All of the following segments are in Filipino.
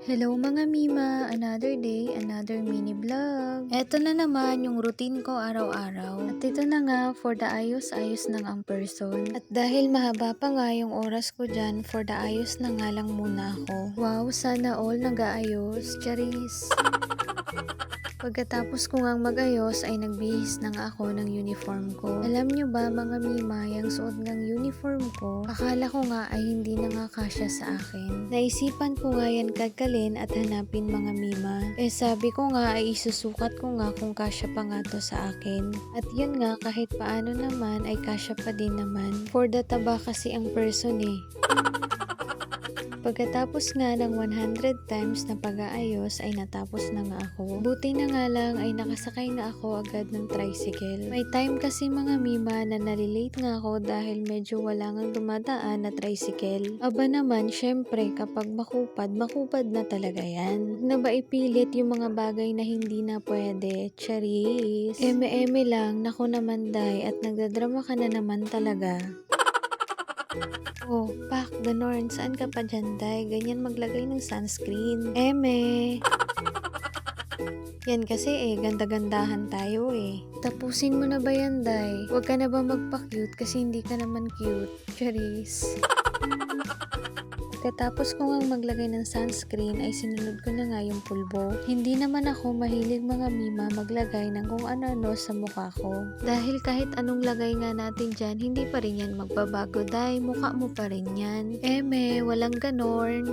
Hello mga Mima! Another day, another mini vlog. Eto na naman yung routine ko araw-araw. At ito na nga, for the ayos-ayos ng ang person. At dahil mahaba pa nga yung oras ko dyan, for the ayos na nga lang muna ako. Wow, sana all nag-aayos. Charis! Pagkatapos ko ngang mag-ayos ay nagbihis na nga ako ng uniform ko. Alam nyo ba mga Mima, yung suot ng uniform ko, akala ko nga ay hindi na nga kasya sa akin. Naisipan ko nga yan kagalin at hanapin mga Mima. Sabi ko nga ay isusukat ko nga kung kasya pa nga to sa akin. At yun nga kahit paano naman ay kasya pa din naman. For the taba kasi ang person eh. Pagkatapos nga ng 100 times na pag-aayos ay natapos na nga ako. Buti na nga lang ay nakasakay na ako agad ng tricycle. May time kasi mga Mima na nalilate nga ako dahil medyo wala ngang dumadaan na tricycle. Aba naman, syempre kapag makupad na talaga yan. Huwag na ba ipilit yung mga bagay na hindi na pwede? Charis! Eme-eme lang, naku naman day, at nagdadrama ka na naman talaga. Oh, pak, ganon. Saan ka pa dyan, day? Ganyan maglagay ng sunscreen. Eme! Yan kasi ganda-gandahan tayo eh. Tapusin mo na ba yan, day? Huwag ka na ba magpa-cute kasi hindi ka naman cute. Charis! Pagkatapos ko ngang maglagay ng sunscreen ay sinunod ko na nga yung pulbo. Hindi naman ako mahilig mga Mima maglagay ng kung ano-ano sa mukha ko. Dahil kahit anong lagay nga natin dyan, hindi pa rin yan magbabago dahil mukha mo pa rin yan. Eme, walang ganon.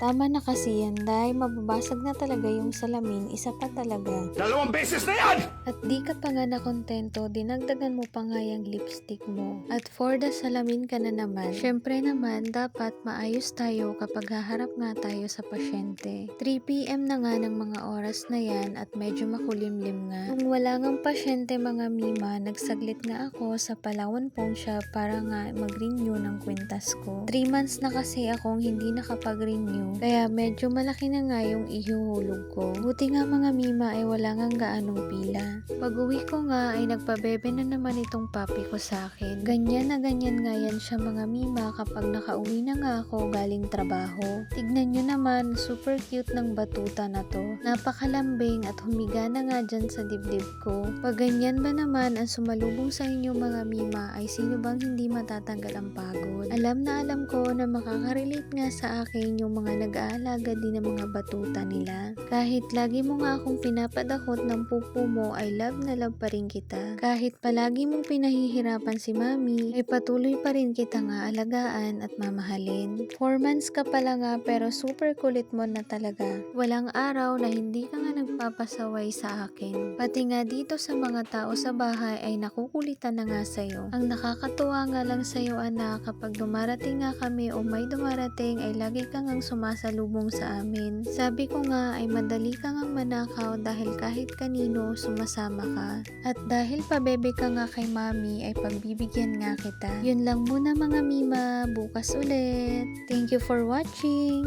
Tama na kasi yan, dahil mababasag na talaga yung salamin, isa pa talaga. 2 beses na yan! At di ka pa nga nakontento, dinagdagan mo pa nga yung lipstick mo. At for the salamin ka na naman, syempre naman, dapat maayos tayo kapag haharap nga tayo sa pasyente. 3 PM na nga ng mga oras na yan at medyo makulimlim nga. Kung wala ngang pasyente mga Mima, nagsaglit nga ako sa Palawan Pawn Shop para nga mag-renew ng kwintas ko. 3 months na kasi akong hindi nakapag-renew. Kaya medyo malaki na nga yung ihuhulog ko. Buti nga mga Mima ay wala ngang gaanong pila. Pag uwi ko nga ay nagpabebe na naman itong papi ko sa akin. Ganyan na ganyan nga yan siya mga Mima kapag nakauwi na nga ako galing trabaho. Tignan nyo naman, super cute ng batuta na to. Napakalambing at humiga na nga dyan sa dibdib ko. Pag ganyan ba naman ang sumalubong sa inyo mga Mima ay sino bang hindi matatanggal ang pagod? Alam na alam ko na makaka-relate nga sa akin yung mga nag-aalaga din ng mga batuta nila. Kahit lagi mo nga akong pinapadakot ng pupo mo ay love na love pa rin kita. Kahit palagi mong pinahihirapan si mami ay patuloy pa rin kita nga alagaan at mamahalin. 4 months ka pala nga pero super kulit mo na talaga. Walang araw na hindi ka nga nagpapasaway sa akin. Pati nga dito sa mga tao sa bahay ay nakukulitan na nga sa'yo. Ang nakakatuwa nga lang sa'yo anak kapag dumarating nga kami o may dumarating ay lagi ka ngang sumasalubong sa amin. Sabi ko nga ay madali ka ngang manakaw dahil kahit kanino sumasama ka. At dahil pabebe ka nga kay mami ay pagbibigyan nga kita. Yun lang muna mga Mima, bukas ulit. Thank you for watching!